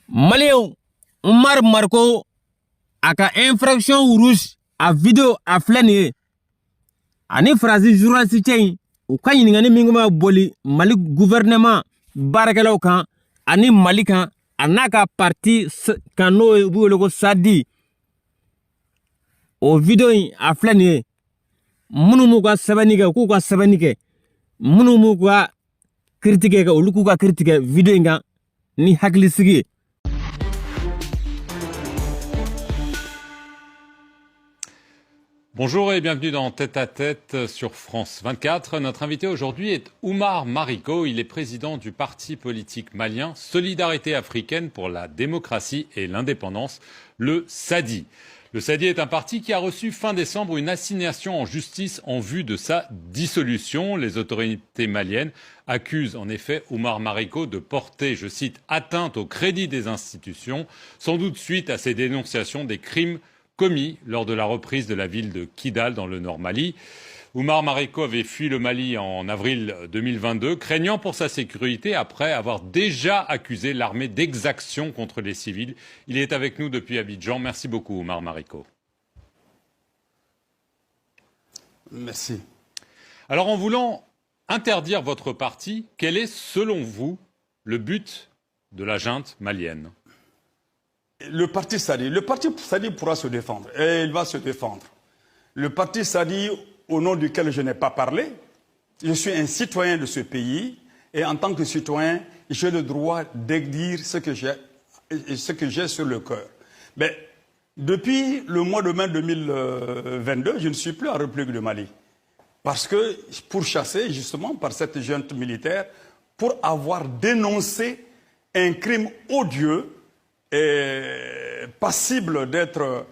Malien Umar Marco a ka infraction rouge a vidéo a flâné. Ani phrase journaliste tien u ka ɲiningani min ma boli Mali gouvernement barakɛlaw kan ani Mali kan a n'a ka parti kan n'o ye b'u wele ko Sadi. O vidéo in a filɛ nin ye minnu m'u ka sɛbɛnni kɛ k'u ka sɛbɛnni kɛ minnu m'u ka critique kɛ olu k'u ka critique vidéo in kan ni hakilisigi ye. Bonjour et bienvenue dans Tête à Tête sur France 24. Notre invité aujourd'hui est Oumar Mariko. Il est président du parti politique malien Solidarité africaine pour la démocratie et l'indépendance, le SADI. Le SADI est un parti qui a reçu fin décembre une assignation en justice en vue de sa dissolution. Les autorités maliennes accusent en effet Oumar Mariko de porter, je cite, atteinte au crédit des institutions, sans doute suite à ses dénonciations des crimes commis lors de la reprise de la ville de Kidal dans le Nord Mali. Oumar Mariko avait fui le Mali en avril 2022, craignant pour sa sécurité après avoir déjà accusé l'armée d'exactions contre les civils. Il est avec nous depuis Abidjan. Merci beaucoup, Oumar Mariko. Merci. Alors, en voulant interdire votre parti, quel est, selon vous, le but de la junte malienne ? Le parti Sadi pourra se défendre et il va se défendre. Le parti Sadi, au nom duquel je n'ai pas parlé, je suis un citoyen de ce pays et en tant que citoyen, j'ai le droit de dire ce que j'ai sur le cœur. Mais depuis le mois de mai 2022, je ne suis plus en République de Mali. Parce que, pourchassé justement par cette junte militaire, pour avoir dénoncé un crime odieux, passible d'être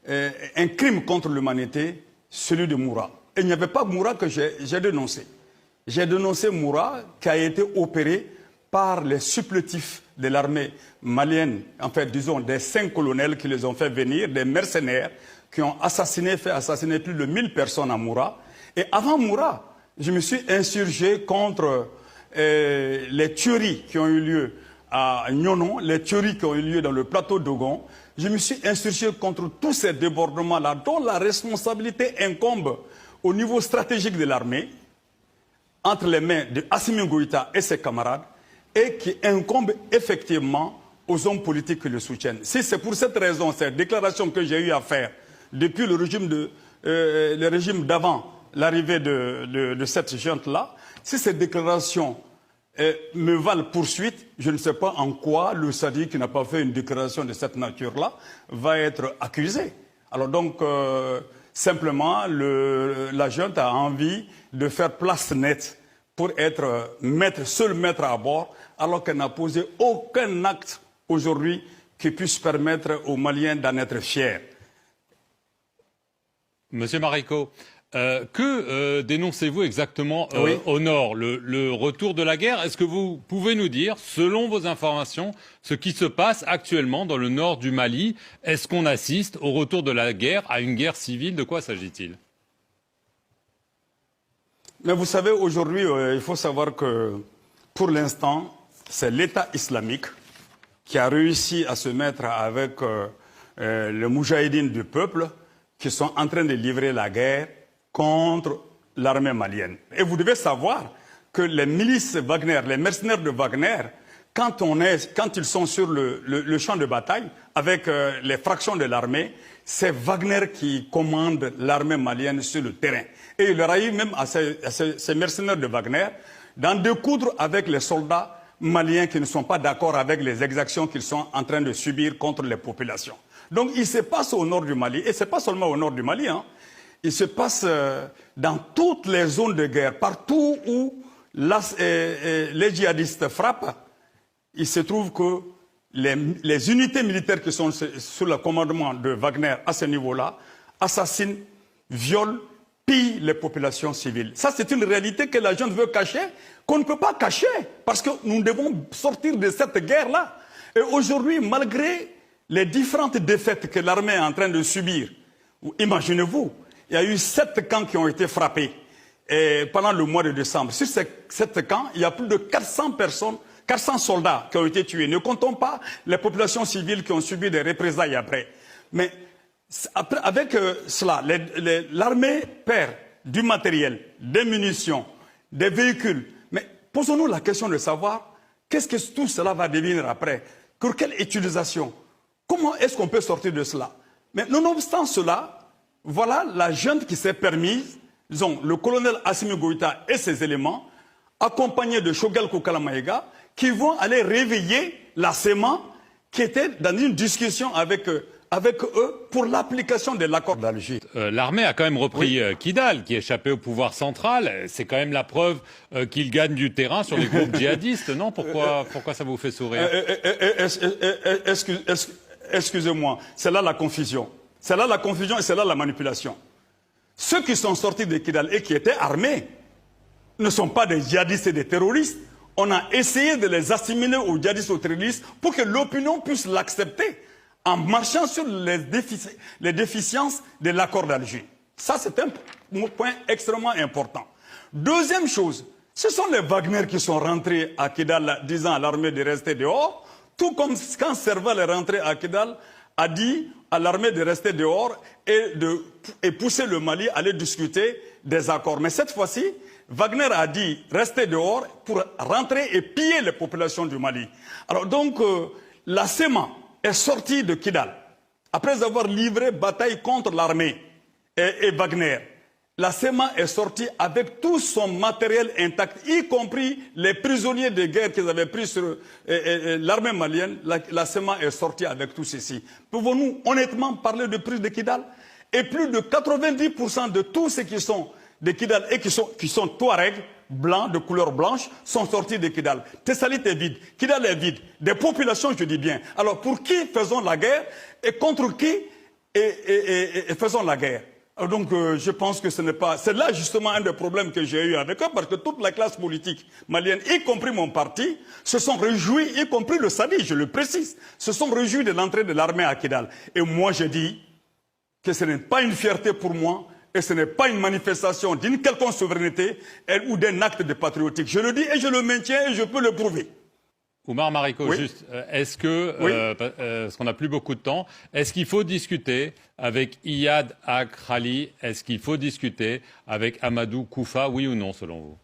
un crime contre l'humanité, celui de Moura. Et il n'y avait pas Moura que j'ai dénoncé. J'ai dénoncé Moura qui a été opéré par les supplétifs de l'armée malienne, en fait, disons, des 5 colonels qui les ont fait venir, des mercenaires qui ont fait assassiner plus de 1000 personnes à Moura. Et avant Moura, je me suis insurgé contre les tueries qui ont eu lieu à Nyonon, les tueries qui ont eu lieu dans le plateau d'Ogon. Je me suis insurgé contre tous ces débordements-là, dont la responsabilité incombe au niveau stratégique de l'armée, entre les mains de Assimi Goïta et ses camarades, et qui incombe effectivement aux hommes politiques qui le soutiennent. Si c'est pour cette raison, cette déclaration que j'ai eu à faire depuis le régime d'avant l'arrivée de cette junte-là, si cette déclaration me valent poursuite, je ne sais pas en quoi le Sadi qui n'a pas fait une déclaration de cette nature-là va être accusé. Alors donc, simplement, la junte a envie de faire place nette pour être seul maître à bord, alors qu'elle n'a posé aucun acte aujourd'hui qui puisse permettre aux Maliens d'en être fiers. Monsieur Mariko, que dénoncez-vous exactement au nord, le retour de la guerre? Est-ce que vous pouvez nous dire, selon vos informations, ce qui se passe actuellement dans le nord du Mali? Est-ce qu'on assiste au retour de la guerre, à une guerre civile? De quoi s'agit-il? Mais vous savez, aujourd'hui, il faut savoir que, pour l'instant, c'est l'État islamique qui a réussi à se mettre avec le moudjahidine du peuple, qui sont en train de livrer la guerre contre l'armée malienne. Et vous devez savoir que les milices Wagner, les mercenaires de Wagner, quand ils sont sur le champ de bataille, avec les fractions de l'armée, c'est Wagner qui commande l'armée malienne sur le terrain. Et il leur a eu même à ces mercenaires de Wagner d'en découdre avec les soldats maliens qui ne sont pas d'accord avec les exactions qu'ils sont en train de subir contre les populations. Donc il se passe au nord du Mali, et ce n'est pas seulement au nord du Mali, hein. Il se passe dans toutes les zones de guerre, partout où les djihadistes frappent, il se trouve que les unités militaires qui sont sous le commandement de Wagner à ce niveau-là assassinent, violent, pillent les populations civiles. Ça, c'est une réalité que la junte veut cacher, qu'on ne peut pas cacher, parce que nous devons sortir de cette guerre-là. Et aujourd'hui, malgré les différentes défaites que l'armée est en train de subir, imaginez-vous, il y a eu 7 camps qui ont été frappés pendant le mois de décembre. Sur ces 7 camps, il y a plus de 400 personnes 400 soldats qui ont été tués. Ne comptons pas les populations civiles qui ont subi des représailles après. Mais avec cela, l'armée perd du matériel, des munitions, des véhicules. Mais posons-nous la question de savoir qu'est-ce que tout cela va devenir après? Pour quelle utilisation? Comment est-ce qu'on peut sortir de cela? Mais nonobstant cela, voilà la junte qui s'est permise, disons, le colonel Assimi Goïta et ses éléments, accompagnés de Choguel Kokala Maïga, qui vont aller réveiller la SEMA qui était dans une discussion avec eux pour l'application de l'accord d'Alger. L'armée a quand même repris Kidal, qui échappait au pouvoir central. C'est quand même la preuve qu'il gagne du terrain sur les groupes djihadistes, non? Pourquoi ça vous fait sourire? Excusez-moi, c'est là la confusion. C'est là la confusion et c'est là la manipulation. Ceux qui sont sortis de Kidal et qui étaient armés ne sont pas des djihadistes et des terroristes. On a essayé de les assimiler aux djihadistes et aux terroristes pour que l'opinion puisse l'accepter en marchant sur les déficiences de l'accord d'Alger. Ça, c'est un point extrêmement important. Deuxième chose, ce sont les Wagner qui sont rentrés à Kidal disant à l'armée de rester dehors, tout comme quand Serval est rentré à Kidal, a dit à l'armée de rester dehors et pousser le Mali à aller discuter des accords. Mais cette fois-ci, Wagner a dit rester dehors pour rentrer et piller les populations du Mali. Alors donc, la SEMA est sortie de Kidal après avoir livré bataille contre l'armée et Wagner. La SEMA est sortie avec tout son matériel intact, y compris les prisonniers de guerre qu'ils avaient pris sur l'armée malienne. La SEMA est sortie avec tout ceci. Pouvons-nous honnêtement parler de prise de Kidal? Et plus de 90% de tous ceux qui sont de Kidal et qui sont Touaregs, blancs, de couleur blanche, sont sortis de Kidal. Tessalit est vide, Kidal est vide. Des populations, je dis bien. Alors pour qui faisons la guerre et contre qui faisons la guerre? Donc je pense que ce n'est pas... C'est là justement un des problèmes que j'ai eu avec eux, parce que toute la classe politique malienne, y compris mon parti, se sont réjouis, y compris le SADI, je le précise, se sont réjouis de l'entrée de l'armée à Kidal. Et moi je dis que ce n'est pas une fierté pour moi, et ce n'est pas une manifestation d'une quelconque souveraineté ou d'un acte de patriotique. Je le dis et je le maintiens et je peux le prouver. Oumar Mariko, oui. Juste, est-ce que, parce qu'on n'a plus beaucoup de temps, est-ce qu'il faut discuter avec Iyad Akrali? Est-ce qu'il faut discuter avec Amadou Koufa, oui ou non, selon vous?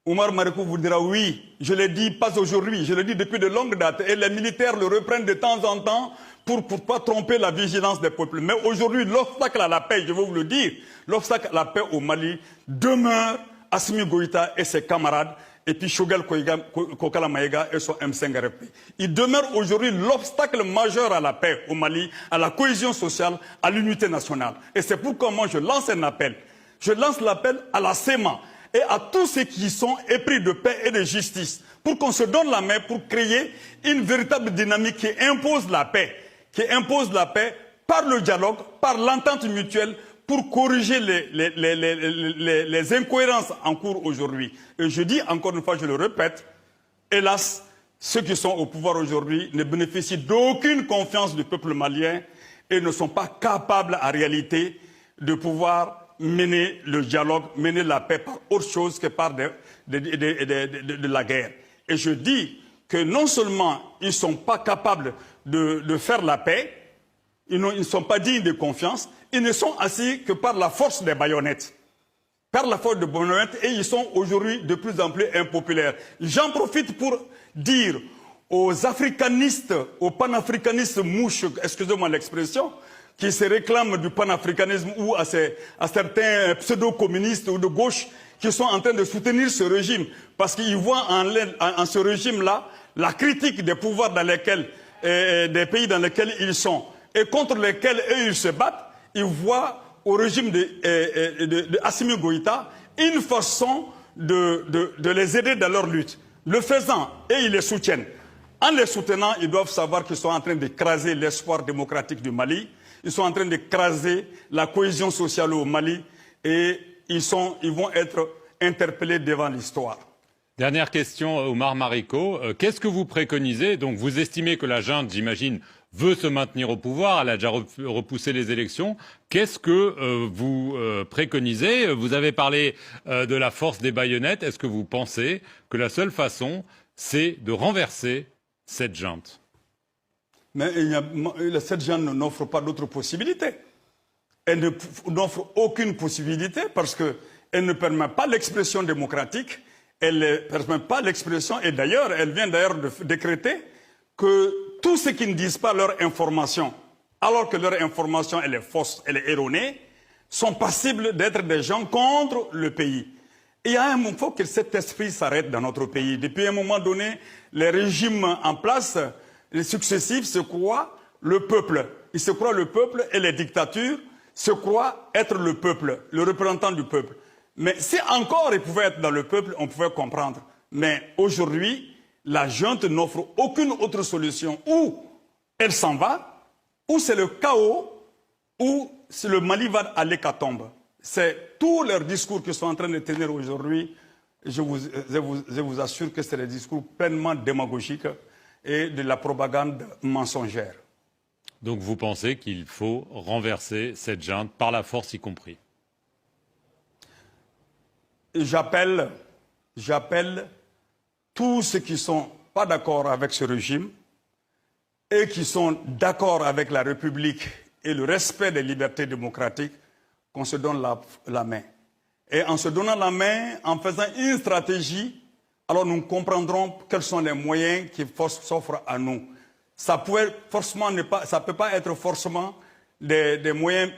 Oumar Mariko vous dira oui. Je l'ai dit pas aujourd'hui, je l'ai dit depuis de longues dates. Et les militaires le reprennent de temps en temps pour ne pas tromper la vigilance des peuples. Mais aujourd'hui, l'obstacle à la paix, je vais vous le dire, l'obstacle à la paix au Mali demeure Assimi Goïta et ses camarades, et puis Choguel Kokala Maïga et son M5RP. Il demeure aujourd'hui l'obstacle majeur à la paix au Mali, à la cohésion sociale, à l'unité nationale. Et c'est pourquoi moi je lance un appel. Je lance l'appel à la SEMA et à tous ceux qui sont épris de paix et de justice, pour qu'on se donne la main pour créer une véritable dynamique qui impose la paix par le dialogue, par l'entente mutuelle, pour corriger les incohérences en cours aujourd'hui. Et je dis encore une fois, je le répète, hélas, ceux qui sont au pouvoir aujourd'hui ne bénéficient d'aucune confiance du peuple malien et ne sont pas capables en réalité de pouvoir mener le dialogue, mener la paix par autre chose que par de la guerre. Et je dis que non seulement ils ne sont pas capables de faire la paix, ils ne sont pas dignes de confiance, ils ne sont assis que par la force des baïonnettes. Par la force des baïonnettes, et ils sont aujourd'hui de plus en plus impopulaires. J'en profite pour dire aux africanistes, aux panafricanistes mouches, excusez-moi l'expression, qui se réclament du panafricanisme ou à certains pseudo-communistes ou de gauche qui sont en train de soutenir ce régime parce qu'ils voient en ce régime-là la critique des pouvoirs dans lesquels, des pays dans lesquels ils sont et contre lesquels eux ils se battent. Ils voient au régime de Assimi Goïta une façon de les aider dans leur lutte. Le faisant, et ils les soutiennent. En les soutenant, ils doivent savoir qu'ils sont en train d'écraser l'espoir démocratique du Mali. Ils sont en train d'écraser la cohésion sociale au Mali et ils vont être interpellés devant l'histoire. Dernière question, Oumar Mariko. Qu'est-ce que vous préconisez? Donc vous estimez que la junte, j'imagine, veut se maintenir au pouvoir, elle a déjà repoussé les élections. Qu'est-ce que vous préconisez? Vous avez parlé de la force des baïonnettes. Est-ce que vous pensez que la seule façon, c'est de renverser cette junte. Mais cette junte n'offre pas d'autre possibilité. Elle n'offre aucune possibilité parce qu'elle ne permet pas l'expression démocratique, elle ne permet pas l'expression, et d'ailleurs, elle vient d'ailleurs de décréter que tous ceux qui ne disent pas leur information, alors que leur information elle est fausse, elle est erronée, sont passibles d'être des gens contre le pays. Et il y a un moment, il faut que cet esprit s'arrête dans notre pays. Depuis un moment donné, les régimes en place, les successifs, se croient le peuple. Ils se croient le peuple et les dictatures se croient être le peuple, le représentant du peuple. Mais si encore ils pouvaient être dans le peuple, on pouvait comprendre. Mais aujourd'hui, la junte n'offre aucune autre solution. Ou elle s'en va, ou c'est le chaos, ou si le Mali va à l'hécatombe. C'est tous leurs discours qu'ils sont en train de tenir aujourd'hui. Je vous assure que c'est des discours pleinement démagogiques et de la propagande mensongère. Donc vous pensez qu'il faut renverser cette junte par la force y compris? J'appelle tous ceux qui ne sont pas d'accord avec ce régime et qui sont d'accord avec la République et le respect des libertés démocratiques, qu'on se donne la main. Et en se donnant la main, en faisant une stratégie, alors nous comprendrons quels sont les moyens qui s'offrent à nous. Ça ne peut pas être forcément des moyens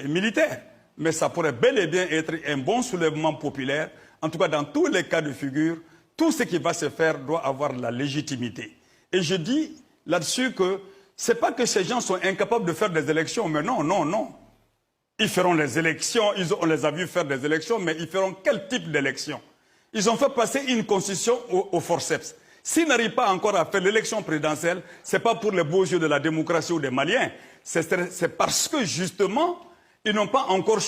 militaires, mais ça pourrait bel et bien être un bon soulèvement populaire. En tout cas, dans tous les cas de figure, tout ce qui va se faire doit avoir la légitimité. Et je dis là-dessus que ce n'est pas que ces gens sont incapables de faire des élections, mais non, non, non. Ils feront les élections, on les a vus faire des élections, mais ils feront quel type d'élection? Ils ont fait passer une constitution au forceps. S'ils n'arrivent pas encore à faire l'élection présidentielle, ce n'est pas pour les beaux yeux de la démocratie ou des Maliens. C'est parce que justement, ils n'ont pas encore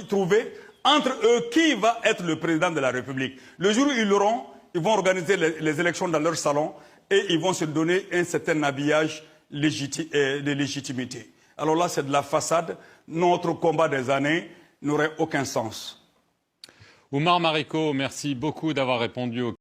trouvé entre eux qui va être le président de la République. Le jour où ils l'auront, ils vont organiser les élections dans leur salon et ils vont se donner un certain habillage de légitimité. Alors là, c'est de la façade. Notre combat des années n'aurait aucun sens. Oumar Mariko, merci beaucoup d'avoir répondu aux